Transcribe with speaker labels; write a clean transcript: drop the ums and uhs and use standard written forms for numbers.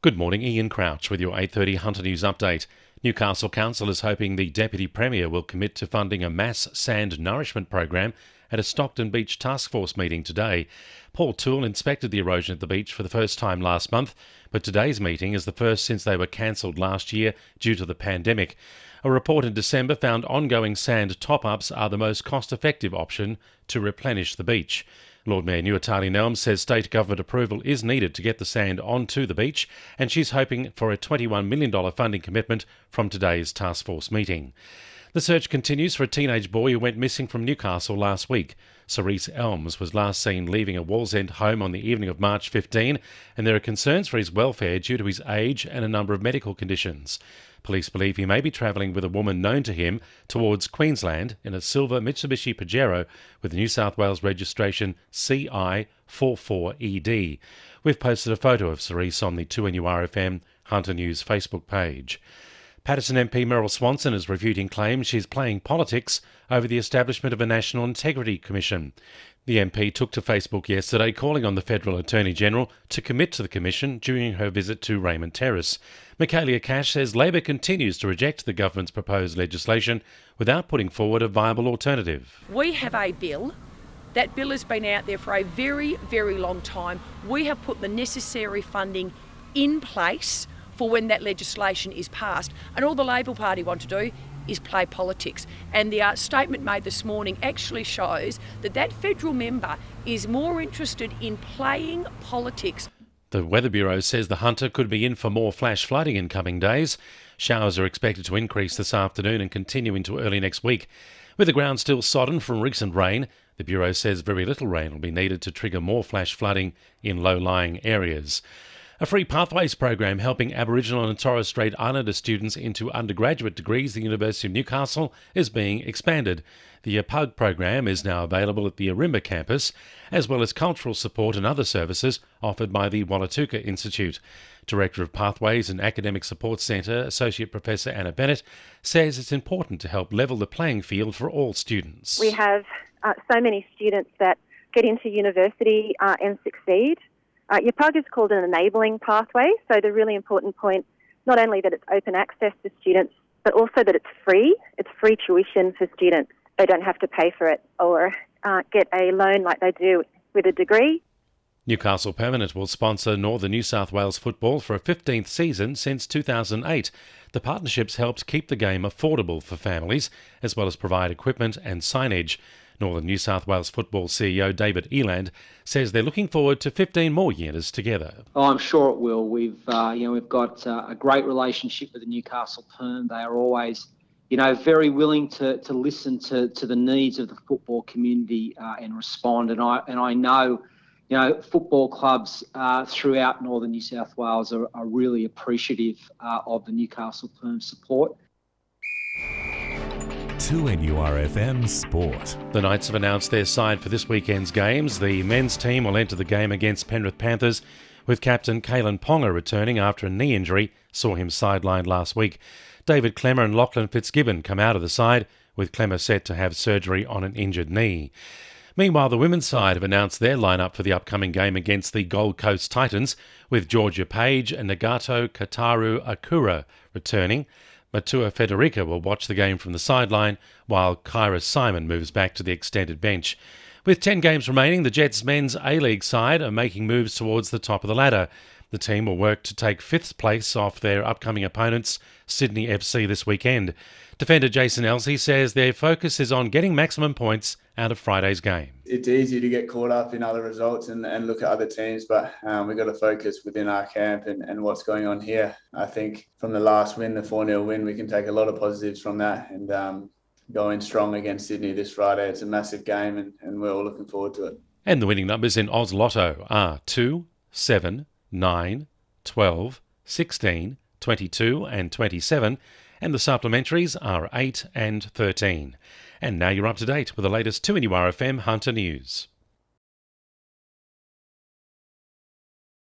Speaker 1: Good morning, Ian Crouch with your 8:30 Hunter News update. Newcastle Council is hoping the Deputy Premier will commit to funding a mass sand nourishment program at a Stockton Beach Task Force meeting today. Paul Toole inspected the erosion at the beach for the first time last month, but today's meeting is the first since they were cancelled last year due to the pandemic. A report in December found ongoing sand top-ups are the most cost-effective option to replenish the beach. Lord Mayor Newcastle says state government approval is needed to get the sand onto the beach, and she's hoping for a $21 million funding commitment from today's task force meeting. The search continues for a teenage boy who went missing from Newcastle last week. Cerise Elms was last seen leaving a Wallsend home on the evening of March 15, and there are concerns for his welfare due to his age and a number of medical conditions. Police believe he may be travelling with a woman known to him towards Queensland in a silver Mitsubishi Pajero with New South Wales registration CI44ED. We've posted a photo of Cerise on the 2NURFM Hunter News Facebook page. Paterson MP Meryl Swanson is refuting claims she's playing politics over the establishment of a National Integrity Commission. The MP took to Facebook yesterday calling on the Federal Attorney-General to commit to the Commission during her visit to Raymond Terrace. Michaelia Cash says Labor continues to reject the government's proposed legislation without putting forward a viable alternative.
Speaker 2: We have a bill. That bill has been out there for a very, very long time. We have put the necessary funding in place for when that legislation is passed. And all the Labor Party want to do is play politics. And the statement made this morning actually shows that that federal member is more interested in playing politics.
Speaker 1: The Weather Bureau says the Hunter could be in for more flash flooding in coming days. Showers are expected to increase this afternoon and continue into early next week. With the ground still sodden from recent rain, the Bureau says very little rain will be needed to trigger more flash flooding in low-lying areas. A free pathways program helping Aboriginal and Torres Strait Islander students into undergraduate degrees at the University of Newcastle is being expanded. The PUG program is now available at the Arimba campus, as well as cultural support and other services offered by the Wallatuka Institute. Director of Pathways and Academic Support Centre, Associate Professor Anna Bennett, says it's important to help level the playing field for all students.
Speaker 3: We have so many students that get into university and succeed. Your PUG is called an enabling pathway, so the really important point, not only that it's open access to students, but also that it's free. It's free tuition for students. They don't have to pay for it or get a loan like they do with a degree.
Speaker 1: Newcastle Permanent will sponsor Northern New South Wales football for a 15th season since 2008. The partnerships helped keep the game affordable for families, as well as provide equipment and signage. Northern New South Wales Football CEO David Eland says they're looking forward to 15 more years together.
Speaker 4: Oh, I'm sure it will. We've got a great relationship with the Newcastle Perm. They are always, very willing to listen to the needs of the football community and respond. And I know, football clubs throughout Northern New South Wales are really appreciative of the Newcastle Perm support.
Speaker 5: 2NURFM Sport.
Speaker 1: The Knights have announced their side for this weekend's games. The men's team will enter the game against Penrith Panthers, with captain Kalen Ponga returning after a knee injury saw him sidelined last week. David Clemmer and Lachlan Fitzgibbon come out of the side, with Clemmer set to have surgery on an injured knee. Meanwhile, the women's side have announced their lineup for the upcoming game against the Gold Coast Titans, with Georgia Page and Nagato Kataru Akura returning. Matua Federica will watch the game from the sideline, while Kyra Simon moves back to the extended bench. With 10 games remaining, the Jets men's A-League side are making moves towards the top of the ladder. The team will work to take 5th place off their upcoming opponents, Sydney FC, this weekend. Defender Jason Elsey says their focus is on getting maximum points out of Friday's game.
Speaker 6: It's easy to get caught up in other results and look at other teams, but we've got to focus within our camp and what's going on here. I think from the last win, the 4-0 win, we can take a lot of positives from that and go in strong against Sydney this Friday. It's a massive game and we're all looking forward to it.
Speaker 1: And the winning numbers in Oz Lotto are 2, 7, 9, 12, 16, 22 and 27, and the supplementaries are 8 and 13. And now you're up to date with the latest 2NURFM Hunter News.